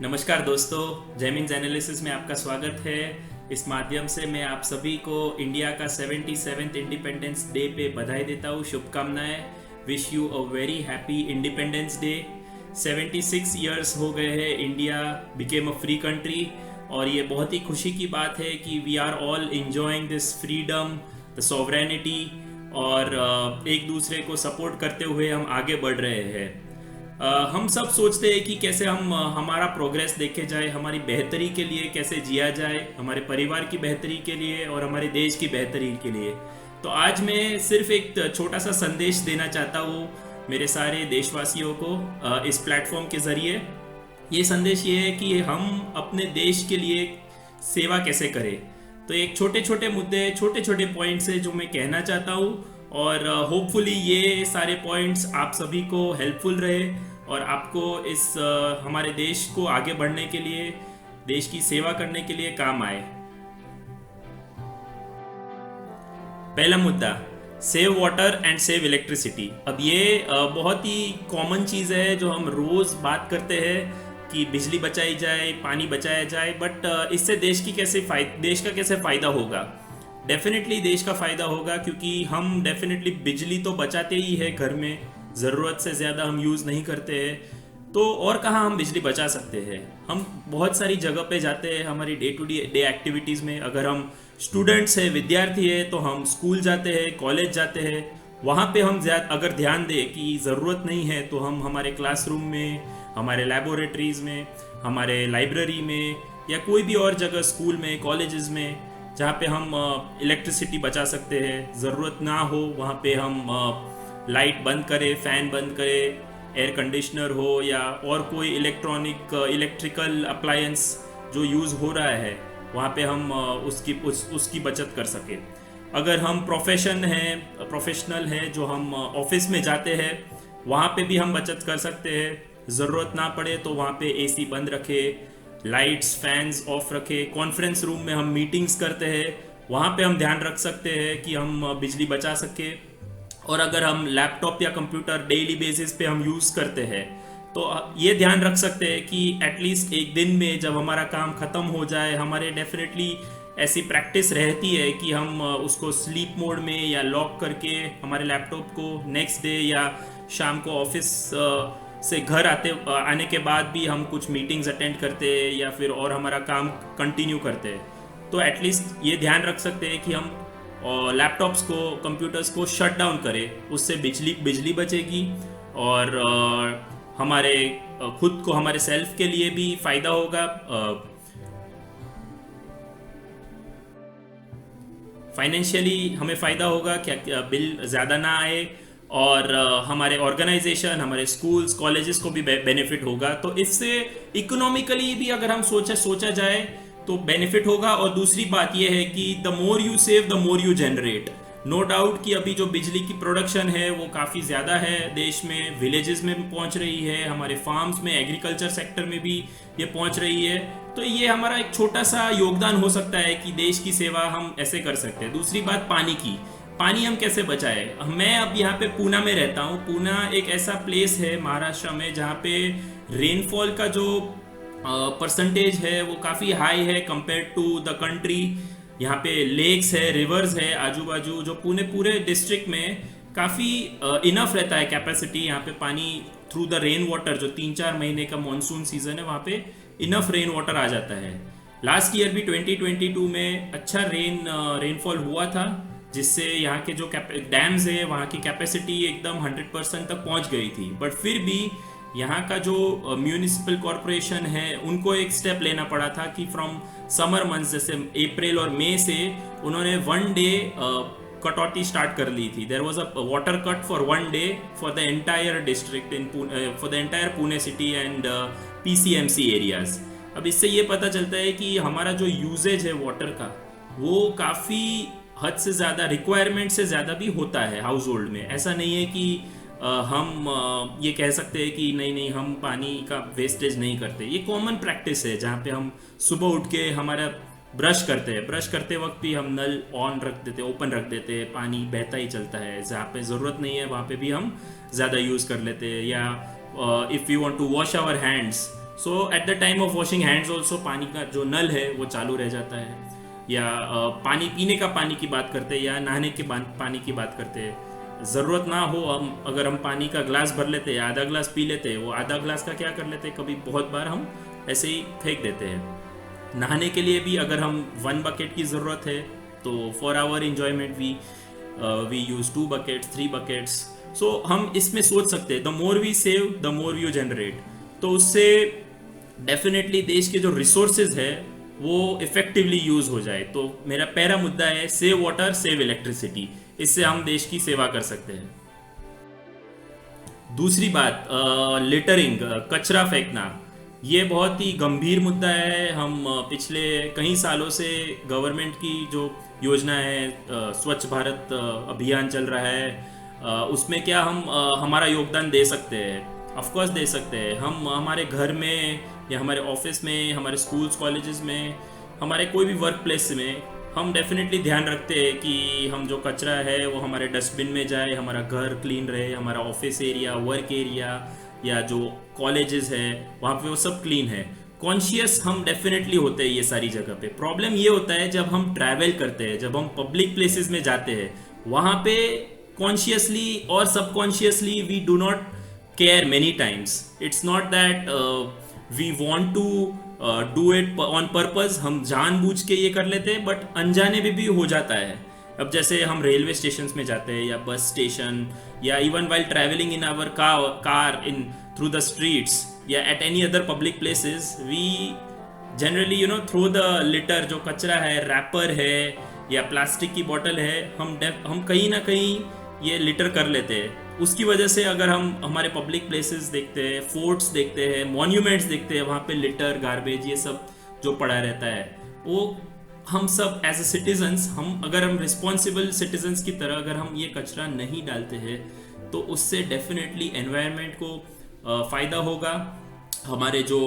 नमस्कार दोस्तों, जयमिंज एनालिसिस में आपका स्वागत है। इस माध्यम से मैं आप सभी को इंडिया का 77th इंडिपेंडेंस डे पे बधाई देता हूँ, शुभकामनाएं। Wish you a very happy Independence Day. 76 years हो गए हैं, India became a free country और ये बहुत ही खुशी की बात है कि we are all enjoying this freedom, the sovereignty और एक दूसरे को सपोर्ट करते हुए हम आगे बढ़ रहे हैं। हम सब सोचते हैं कि कैसे हम हमारा प्रोग्रेस देखे जाए, हमारी बेहतरी के लिए कैसे जिया जाए, हमारे परिवार की बेहतरी के लिए और हमारे देश की बेहतरी के लिए। तो आज मैं सिर्फ एक छोटा सा संदेश देना चाहता हूँ मेरे सारे देशवासियों को इस प्लेटफॉर्म के ज़रिए। ये संदेश ये है कि हम अपने देश के लिए सेवा कैसे करें। तो एक छोटे छोटे मुद्दे, छोटे छोटे पॉइंट्स है जो मैं कहना चाहता हूँ और होपफुली ये सारे पॉइंट्स आप सभी को हेल्पफुल रहे और आपको इस हमारे देश को आगे बढ़ने के लिए, देश की सेवा करने के लिए काम आए। पहला मुद्दा, save water and save electricity. अब ये बहुत ही कॉमन चीज़ है जो हम रोज़ बात करते हैं कि बिजली बचाई जाए, पानी बचाया जाए, बट इससे देश का कैसे फ़ायदा होगा। डेफिनेटली देश का फ़ायदा होगा क्योंकि हम डेफिनेटली बिजली तो बचाते ही है, घर में ज़रूरत से ज़्यादा हम यूज़ नहीं करते हैं। तो और कहाँ हम बिजली बचा सकते हैं। हम बहुत सारी जगह पे जाते हैं हमारी डे टू डे एक्टिविटीज़ में। अगर हम स्टूडेंट्स हैं, विद्यार्थी है, तो हम स्कूल जाते हैं, कॉलेज जाते हैं। वहाँ पे हम अगर ध्यान दें कि ज़रूरत नहीं है तो हम हमारे क्लासरूम में, हमारे लेबोरेटरीज़ में, हमारे लाइब्रेरी में या कोई भी और जगह, स्कूल में, कॉलेजेस में, जहाँ पे हम इलेक्ट्रिसिटी बचा सकते हैं, ज़रूरत ना हो वहाँ पे हम लाइट बंद करें, फ़ैन बंद करें, एयर कंडीशनर हो या और कोई इलेक्ट्रिकल अप्लायंस जो यूज़ हो रहा है वहाँ पे हम उसकी बचत कर सकें। अगर हम प्रोफेशनल हैं जो हम ऑफिस में जाते हैं, वहाँ पे भी हम बचत कर सकते हैं। ज़रूरत ना पड़े तो वहाँ पे एसी बंद रखें, लाइट्स फैंस ऑफ रखें। कॉन्फ्रेंस रूम में हम मीटिंग्स करते हैं, वहाँ पे हम ध्यान रख सकते हैं कि हम बिजली बचा सके। और अगर हम लैपटॉप या कंप्यूटर डेली बेसिस पे हम यूज़ करते हैं तो ये ध्यान रख सकते हैं कि एटलीस्ट एक दिन में जब हमारा काम ख़त्म हो जाए, हमारे डेफिनेटली ऐसी प्रैक्टिस रहती है कि हम उसको स्लीप मोड में या लॉक करके हमारे लैपटॉप को नेक्स्ट डे या शाम को ऑफिस से घर आने के बाद भी हम कुछ मीटिंग्स अटेंड करते हैं या फिर और हमारा काम कंटिन्यू करते हैं। तो एटलीस्ट ये ध्यान रख सकते हैं कि हम लैपटॉप्स को, कंप्यूटर्स को शट डाउन करें, उससे बिजली बचेगी और हमारे खुद को, हमारे सेल्फ के लिए भी फ़ायदा होगा। फाइनेंशियली हमें फ़ायदा होगा, क्या बिल ज़्यादा ना आए और हमारे ऑर्गेनाइजेशन, हमारे स्कूल्स, कॉलेजेस को भी बेनिफिट होगा। तो इससे इकोनॉमिकली भी अगर हम सोचा जाए तो बेनिफिट होगा। और दूसरी बात यह है कि the more you save the more you generate. No doubt कि अभी जो बिजली की प्रोडक्शन है वो काफ़ी ज़्यादा है देश में, विलेजेस में भी पहुंच रही है, हमारे फार्म्स में, एग्रीकल्चर सेक्टर में भी ये पहुंच रही है। तो ये हमारा एक छोटा सा योगदान हो सकता है कि देश की सेवा हम ऐसे कर सकते हैं। दूसरी बात पानी की, पानी हम कैसे बचाएं। मैं अब यहाँ पे पूना में रहता हूँ। पूना एक ऐसा प्लेस है महाराष्ट्र में जहाँ पे रेनफॉल का जो परसेंटेज है वो काफ़ी हाई है कंपेयर टू द कंट्री। यहाँ पे लेक्स है, रिवर्स है आजू बाजू, जो पूरे डिस्ट्रिक्ट में काफ़ी इनफ रहता है कैपेसिटी। यहाँ पे पानी थ्रू द रेन वाटर, जो 3-4 महीने का मानसून सीजन है, वहाँ पे इनफ रेन वाटर आ जाता है। लास्ट ईयर भी 2022 में अच्छा रेनफॉल हुआ था, जिससे यहाँ के जो डैम्स है वहाँ की कैपेसिटी एकदम 100% तक पहुँच गई थी। बट फिर भी यहाँ का जो म्यूनिसिपल कॉरपोरेशन है उनको एक स्टेप लेना पड़ा था कि फ्रॉम समर मंथ्स, जैसे अप्रैल और मई से, उन्होंने 1 डे कटौती स्टार्ट कर ली थी। There was a water cut for 1 day for the entire district for the entire Pune city and PCMC areas. अब इससे ये पता चलता है कि हमारा जो यूजेज है वाटर का वो काफ़ी हद से ज़्यादा, रिक्वायरमेंट से ज़्यादा भी होता है हाउस होल्ड में। ऐसा नहीं है कि हम ये कह सकते हैं कि नहीं हम पानी का वेस्टेज नहीं करते। ये कॉमन प्रैक्टिस है जहाँ पे हम सुबह उठ के हमारा ब्रश करते वक्त भी हम नल ऑन रख देते, ओपन रख देते हैं, पानी बहता ही चलता है। जहाँ पे ज़रूरत नहीं है वहाँ पे भी हम ज़्यादा यूज़ कर लेते हैं। या if you want to wash our hands so at the time of washing hands also पानी का जो नल है वो चालू रह जाता है। या पानी पीने का पानी की बात करते हैं या नहाने के पानी की बात करते हैं, ज़रूरत ना हो हम अगर हम पानी का ग्लास भर लेते हैं, आधा ग्लास पी लेते हैं, वो आधा ग्लास का क्या कर लेते हैं, कभी बहुत बार हम ऐसे ही फेंक देते हैं। नहाने के लिए भी अगर हम 1 बकेट की ज़रूरत है तो for our enjoyment we use 2 buckets 3 buckets. So हम इसमें सोच सकते हैं the more we save the more you generate. तो उससे डेफिनेटली देश के जो रिसोर्सेज है वो इफेक्टिवली यूज हो जाए। तो मेरा पहला मुद्दा है सेव वाटर सेव इलेक्ट्रिसिटी, इससे हम देश की सेवा कर सकते हैं। दूसरी बात लिटरिंग, कचरा फेंकना, ये बहुत ही गंभीर मुद्दा है। हम पिछले कई सालों से गवर्नमेंट की जो योजना है स्वच्छ भारत अभियान चल रहा है, उसमें क्या हम हमारा योगदान दे सकते हैं? ऑफ कोर्स दे सकते हैं। हम हमारे घर में या हमारे ऑफिस में, हमारे स्कूल्स कॉलेजेस में, हमारे कोई भी वर्क प्लेस में हम डेफिनेटली ध्यान रखते हैं कि हम जो कचरा है वो हमारे डस्टबिन में जाए, हमारा घर क्लीन रहे, हमारा ऑफिस एरिया, वर्क एरिया या जो कॉलेजेस है वहाँ पे वो सब क्लीन है। कॉन्शियस हम डेफिनेटली होते हैं ये सारी जगह पे। प्रॉब्लम ये होता है जब हम ट्रैवल करते हैं, जब हम पब्लिक प्लेसेस में जाते हैं, वहाँ पे कॉन्शियसली और subconsciously we do not care many times. It's not that we want to do it on purpose, हम जानबूझ के ये कर लेते हैं, बट अनजाने में भी हो जाता है। अब जैसे हम रेलवे स्टेशन में जाते हैं या बस स्टेशन या even while travelling in our car in through the streets या at any other public places, we generally throw the litter, जो कचरा है, रैपर है या प्लास्टिक की बॉटल है, हम कहीं ना कहीं ये लिटर कर लेते हैं। उसकी वजह से अगर हम हमारे पब्लिक प्लेसेस देखते हैं, फोर्ट्स देखते हैं, मॉन्यूमेंट्स देखते हैं, वहाँ पे लिटर, गार्बेज, ये सब जो पड़ा रहता है, वो हम सब एज ए सिटीजन्स, अगर हम रिस्पॉन्सिबल सिटीजन्स की तरह अगर हम ये कचरा नहीं डालते हैं तो उससे डेफिनेटली एनवायरनमेंट को फ़ायदा होगा। हमारे जो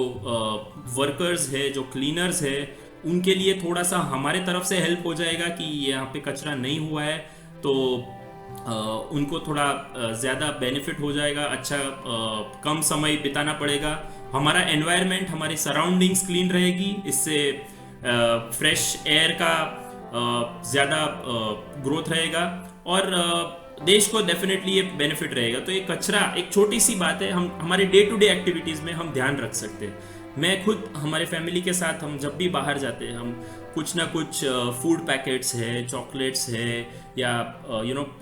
वर्कर्स है, जो क्लीनर्स है, उनके लिए थोड़ा सा हमारे तरफ से हेल्प हो जाएगा कि यहाँ पे कचरा नहीं हुआ है, तो उनको थोड़ा ज़्यादा बेनिफिट हो जाएगा, अच्छा कम समय बिताना पड़ेगा, हमारा एनवायरनमेंट, हमारी सराउंडिंग्स क्लीन रहेगी, इससे फ्रेश एयर का ज़्यादा ग्रोथ रहेगा और देश को डेफिनेटली ये बेनिफिट रहेगा। तो ये कचरा एक छोटी सी बात है, हम हमारे डे टू डे एक्टिविटीज़ में हम ध्यान रख सकते हैं। मैं खुद हमारे फैमिली के साथ हम जब भी बाहर जाते हैं, हम कुछ ना कुछ फूड पैकेट्स है, चॉकलेट्स है या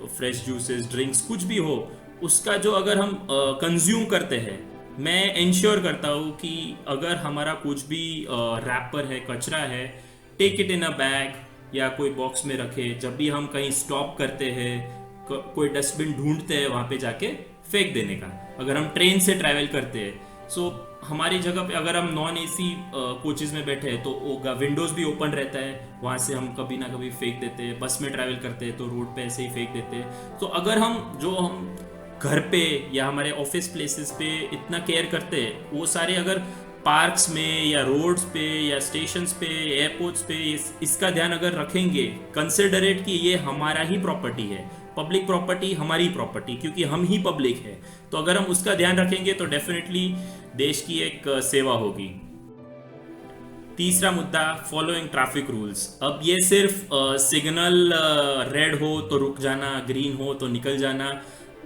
फ्रेश जूसेस, ड्रिंक्स, कुछ भी हो, उसका जो अगर हम कंज्यूम करते हैं, मैं इंश्योर करता हूँ कि अगर हमारा कुछ भी रैपर है, कचरा है, take it in a bag या कोई बॉक्स में रखे। जब भी हम कहीं स्टॉप करते हैं, कोई डस्टबिन ढूंढते हैं, वहाँ पे जाके फेंक देने का। अगर हम ट्रेन से ट्रैवल करते हैं, सो हमारी जगह पे अगर हम नॉन एसी कोचेज में बैठे हैं तो विंडोज़ भी ओपन रहता है, वहाँ से हम कभी ना कभी फेंक देते हैं। बस में ट्रैवल करते हैं तो रोड पे ऐसे ही फेंक देते हैं। तो अगर हम घर पे या हमारे ऑफिस प्लेसेस पे इतना केयर करते हैं, वो सारे अगर पार्क्स में या रोड्स पे या स्टेशंस पे, एयरपोर्ट्स पे इसका ध्यान अगर रखेंगे, कंसिडरेट कि ये हमारा ही प्रॉपर्टी है, पब्लिक प्रॉपर्टी हमारी प्रॉपर्टी, क्योंकि हम ही पब्लिक है, तो अगर हम उसका ध्यान रखेंगे तो डेफिनेटली देश की एक सेवा होगी। तीसरा मुद्दा, फॉलोइंग ट्रैफिक रूल्स। अब ये सिर्फ सिग्नल रेड हो तो रुक जाना, ग्रीन हो तो निकल जाना,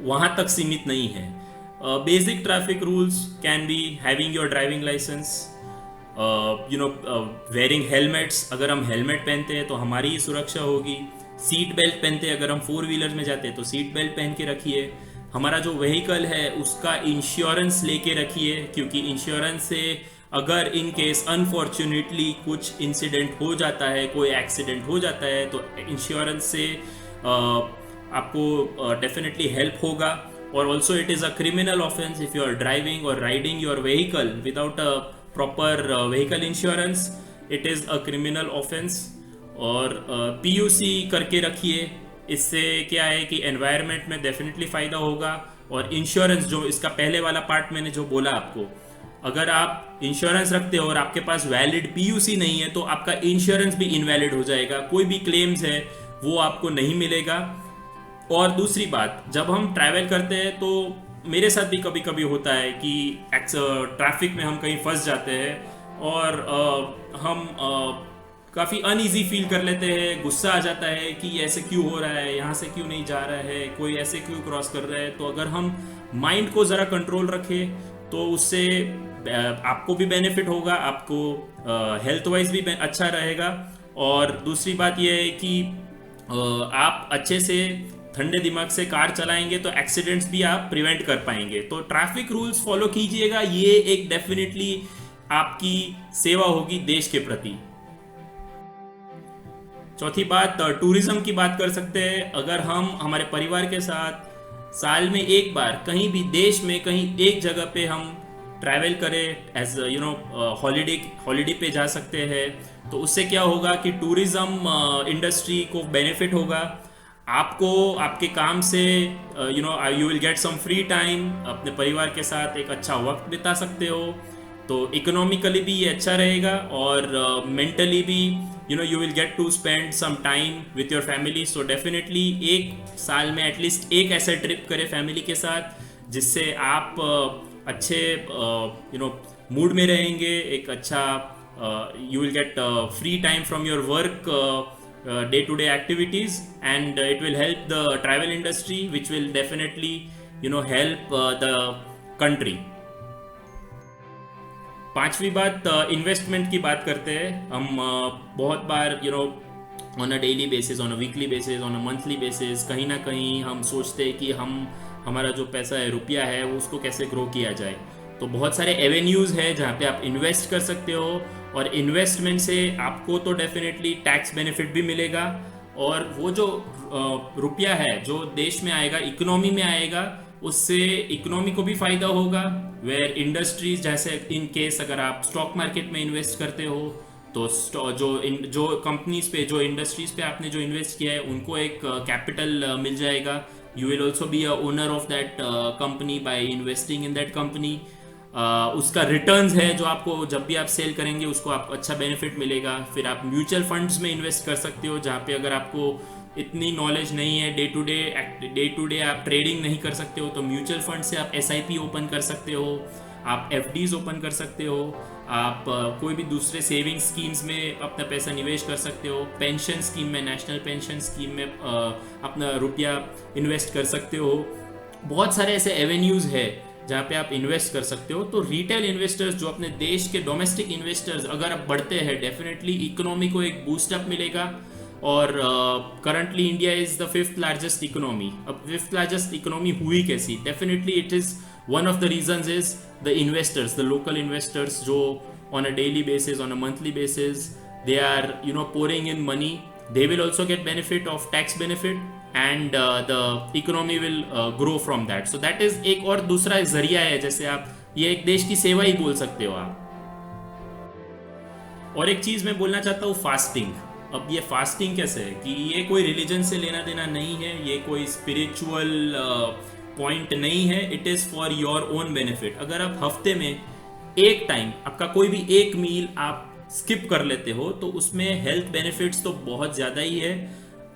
वहाँ तक सीमित नहीं है। Basic traffic rules can be having your driving licence, wearing helmets, अगर हम हेलमेट पहनते हैं तो हमारी ही सुरक्षा होगी। सीट बेल्ट पहनते हैं, अगर हम 4 व्हीलर में जाते हैं तो सीट बेल्ट पहन के रखिए। हमारा जो व्हीकल है उसका इंश्योरेंस लेके रखिए, क्योंकि इंश्योरेंस से अगर इन केस अनफॉर्चुनेटली कुछ इंसिडेंट हो जाता है, कोई एक्सीडेंट हो जाता है, तो इंश्योरेंस से आपको डेफिनेटली हेल्प होगा। और also it is a criminal offence if you are driving और riding your vehicle without a proper vehicle insurance, it is a criminal offence. और पीयूसी करके रखिए, इससे क्या है कि एनवायरनमेंट में डेफिनेटली फ़ायदा होगा। और इंश्योरेंस, जो इसका पहले वाला पार्ट मैंने जो बोला आपको, अगर आप इंश्योरेंस रखते हो और आपके पास वैलिड पीयूसी नहीं है तो आपका इंश्योरेंस भी इनवैलिड हो जाएगा, कोई भी क्लेम्स है वो आपको नहीं मिलेगा। और दूसरी बात, जब हम ट्रैवल करते हैं तो मेरे साथ भी कभी कभी होता है कि ट्रैफिक में हम कहीं फंस जाते हैं और हम काफ़ी अनईजी फील कर लेते हैं, गुस्सा आ जाता है कि ये ऐसे क्यों हो रहा है, यहाँ से क्यों नहीं जा रहा है, कोई ऐसे क्यों क्रॉस कर रहा है। तो अगर हम माइंड को ज़रा कंट्रोल रखें तो उससे आपको भी बेनिफिट होगा, आपको हेल्थ वाइज भी अच्छा रहेगा। और दूसरी बात यह है कि आप अच्छे से ठंडे दिमाग से कार चलाएंगे तो एक्सीडेंट्स भी आप प्रिवेंट कर पाएंगे। तो ट्रैफिक रूल्स फॉलो कीजिएगा, ये एक डेफिनेटली आपकी सेवा होगी देश के प्रति। चौथी बात, टूरिज्म की बात कर सकते हैं। अगर हम हमारे परिवार के साथ साल में एक बार कहीं भी देश में कहीं एक जगह पे हम ट्रैवल करें, एज हॉलीडे पे जा सकते हैं, तो उससे क्या होगा कि टूरिज्म इंडस्ट्री को बेनिफिट होगा। आपको आपके काम से you will get some free time, अपने परिवार के साथ एक अच्छा वक्त बिता सकते हो। तो इकोनॉमिकली भी ये अच्छा रहेगा और मेंटली भी you will get to spend some time with your family. So definitely एक साल में एटलीस्ट एक ऐसा ट्रिप करें फैमिली के साथ जिससे आप अच्छे मूड में रहेंगे, एक अच्छा you will get free time from your work day-to-day activities, and it will help the travel industry, which will definitely help the country. पांचवी बात, इन्वेस्टमेंट की बात करते हैं हम। बहुत बार on a daily basis, on a weekly basis, on a monthly basis कहीं ना कहीं हम सोचते हैं कि हमारा जो पैसा है, रुपया है, वो उसको कैसे ग्रो किया जाए। तो बहुत सारे एवेन्यूज़ है जहाँ पे आप इन्वेस्ट कर सकते हो, और इन्वेस्टमेंट से आपको तो डेफिनेटली टैक्स बेनिफिट भी मिलेगा, और वो जो रुपया है जो देश में आएगा, इकोनॉमी में आएगा, उससे इकोनॉमी को भी फ़ायदा होगा। वेयर इंडस्ट्रीज, जैसे इन केस अगर आप स्टॉक मार्केट में इन्वेस्ट करते हो तो जो कंपनीज पे, जो इंडस्ट्रीज पे आपने जो इन्वेस्ट किया है, उनको एक कैपिटल मिल जाएगा। You will also be a owner of that company by investing in that company. उसका रिटर्न्स है जो आपको जब भी आप सेल करेंगे उसको आपको अच्छा बेनिफिट मिलेगा। फिर आप म्यूचुअल फंड्स में इन्वेस्ट कर सकते हो, जहाँ पे अगर आपको इतनी नॉलेज नहीं है, डे टू डे आप ट्रेडिंग नहीं कर सकते हो, तो म्यूचुअल फंड से आप SIP ओपन कर सकते हो, आप FDs ओपन कर सकते हो, आप कोई भी दूसरे सेविंग स्कीम्स में अपना पैसा निवेश कर सकते हो, पेंशन स्कीम में, नेशनल पेंशन स्कीम में अपना रुपया इन्वेस्ट कर सकते हो। बहुत सारे ऐसे एवेन्यूज़ है जहाँ पे आप इन्वेस्ट कर सकते हो। तो रिटेल इन्वेस्टर्स, जो अपने देश के डोमेस्टिक इन्वेस्टर्स अगर आप बढ़ते हैं, डेफिनेटली इकोनॉमी को एक बूस्टअप मिलेगा। और currently India is the 5th largest economy. अब 5th लार्जेस्ट इकोनॉमी हुई कैसी? Definitely it is one of the reasons is the investors, the local investors, जो on a daily basis, on a monthly basis, they are pouring in money. They will also get benefit of tax benefit, and the economy will grow from that. So that is एक और दूसरा जरिया है, जैसे आप ये एक देश की सेवा ही बोल सकते हो आप। और एक चीज़ मैं बोलना चाहता हूँ, फास्टिंग। अब ये फास्टिंग कैसे है कि ये कोई रिलीजन से लेना देना नहीं है, ये कोई स्पिरिचुअल पॉइंट नहीं है, it is for your own benefit. अगर आप हफ्ते में एक टाइम आपका कोई भी एक मील आप स्किप कर लेते हो तो उसमें हेल्थ बेनिफिट्स तो बहुत ज़्यादा ही है।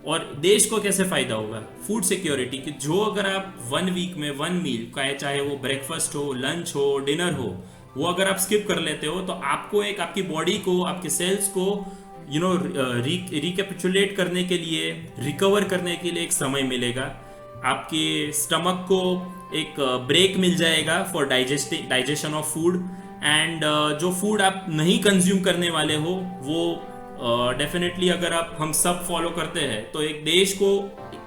और देश को कैसे फ़ायदा होगा? फूड सिक्योरिटी, कि जो अगर आप 1 वीक में 1 मील, चाहे वो ब्रेकफास्ट हो, लंच हो, डिनर हो, वो अगर आप स्किप कर लेते हो तो आपको एक, आपकी बॉडी को, आपके सेल्स को रिकैपिचुलेट करने के लिए, रिकवर करने के लिए एक समय मिलेगा। आपके स्टमक को एक ब्रेक मिल जाएगा for digestion of food. And जो फूड आप नहीं कंज्यूम करने वाले हो वो डेफिनेटली अगर हम सब फॉलो करते हैं तो एक देश को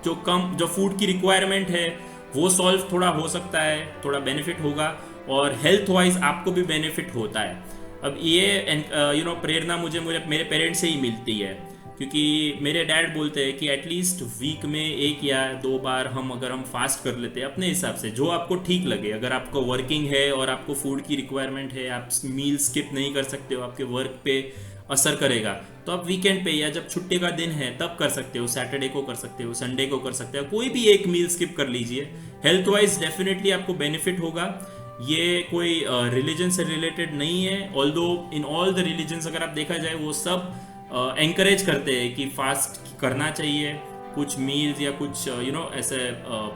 जो फूड की रिक्वायरमेंट है वो सॉल्व थोड़ा हो सकता है, थोड़ा बेनिफिट होगा, और हेल्थ वाइज आपको भी बेनिफिट होता है। अब ये प्रेरणा मुझे मेरे पेरेंट्स से ही मिलती है, क्योंकि मेरे डैड बोलते हैं कि एटलीस्ट वीक में 1 या 2 बार अगर हम फास्ट कर लेते हैं अपने हिसाब से, जो आपको ठीक लगे। अगर आपको वर्किंग है और आपको फूड की रिक्वायरमेंट है, आप मील स्किप नहीं कर सकते हो, आपके वर्क पे असर करेगा, तो आप वीकेंड पे या जब छुट्टी का दिन है तब कर सकते हो, सैटरडे को कर सकते हो, संडे को कर सकते हो, कोई भी एक मील स्किप कर लीजिए। हेल्थ वाइज डेफिनेटली आपको बेनिफिट होगा। ये कोई रिलीजन से रिलेटेड नहीं है, although in all the religions अगर आप देखा जाए वो सब एनकरेज करते हैं कि फास्ट करना चाहिए, कुछ मील्स या कुछ ऐसे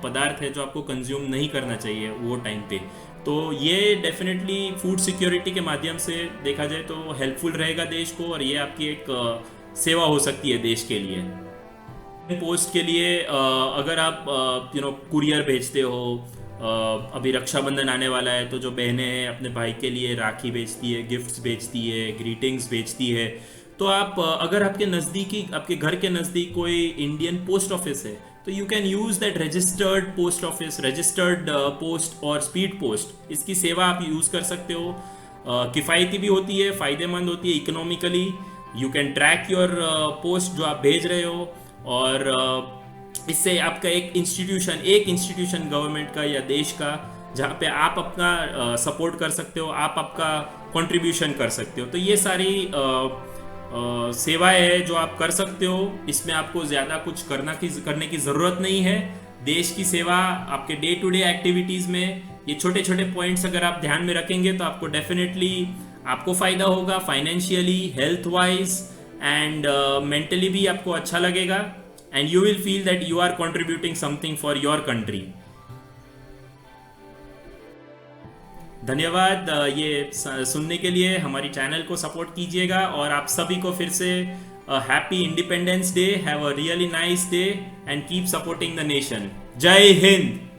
पदार्थ है जो आपको कंज्यूम नहीं करना चाहिए वो टाइम पे। तो ये डेफिनेटली फूड सिक्योरिटी के माध्यम से देखा जाए तो हेल्पफुल रहेगा देश को, और ये आपकी एक सेवा हो सकती है देश के लिए। पोस्ट के लिए अगर आप कुरियर भेजते हो, अभी रक्षाबंधन आने वाला है तो जो बहनें हैं अपने भाई के लिए राखी भेजती है, गिफ्ट्स भेजती है, ग्रीटिंग्स भेजती है। तो आप अगर आपके नज़दीकी, आपके घर के नज़दीक कोई इंडियन पोस्ट ऑफिस है तो you can use that registered post office, registered post और स्पीड पोस्ट, इसकी सेवा आप यूज़ कर सकते हो। किफ़ायती भी होती है, फ़ायदेमंद होती है economically. You can track your post जो आप भेज रहे हो, और इससे आपका एक इंस्टीट्यूशन गवर्नमेंट का या देश का, जहाँ पे आप अपना सपोर्ट कर सकते हो, आप आपका कंट्रीब्यूशन कर सकते हो। तो ये सारी सेवाएं है जो आप कर सकते हो। इसमें आपको ज़्यादा कुछ करने की ज़रूरत नहीं है। देश की सेवा आपके डे टू डे एक्टिविटीज़ में ये छोटे छोटे पॉइंट्स अगर आप ध्यान में रखेंगे तो आपको डेफिनेटली आपको फ़ायदा होगा, financially, health wise and mentally भी आपको अच्छा लगेगा, and you will feel that you are contributing something for your country. धन्यवाद ये सुनने के लिए। हमारी चैनल को सपोर्ट कीजिएगा, और आप सभी को फिर से happy Independence day, have a really nice day and keep supporting the nation. जय हिंद।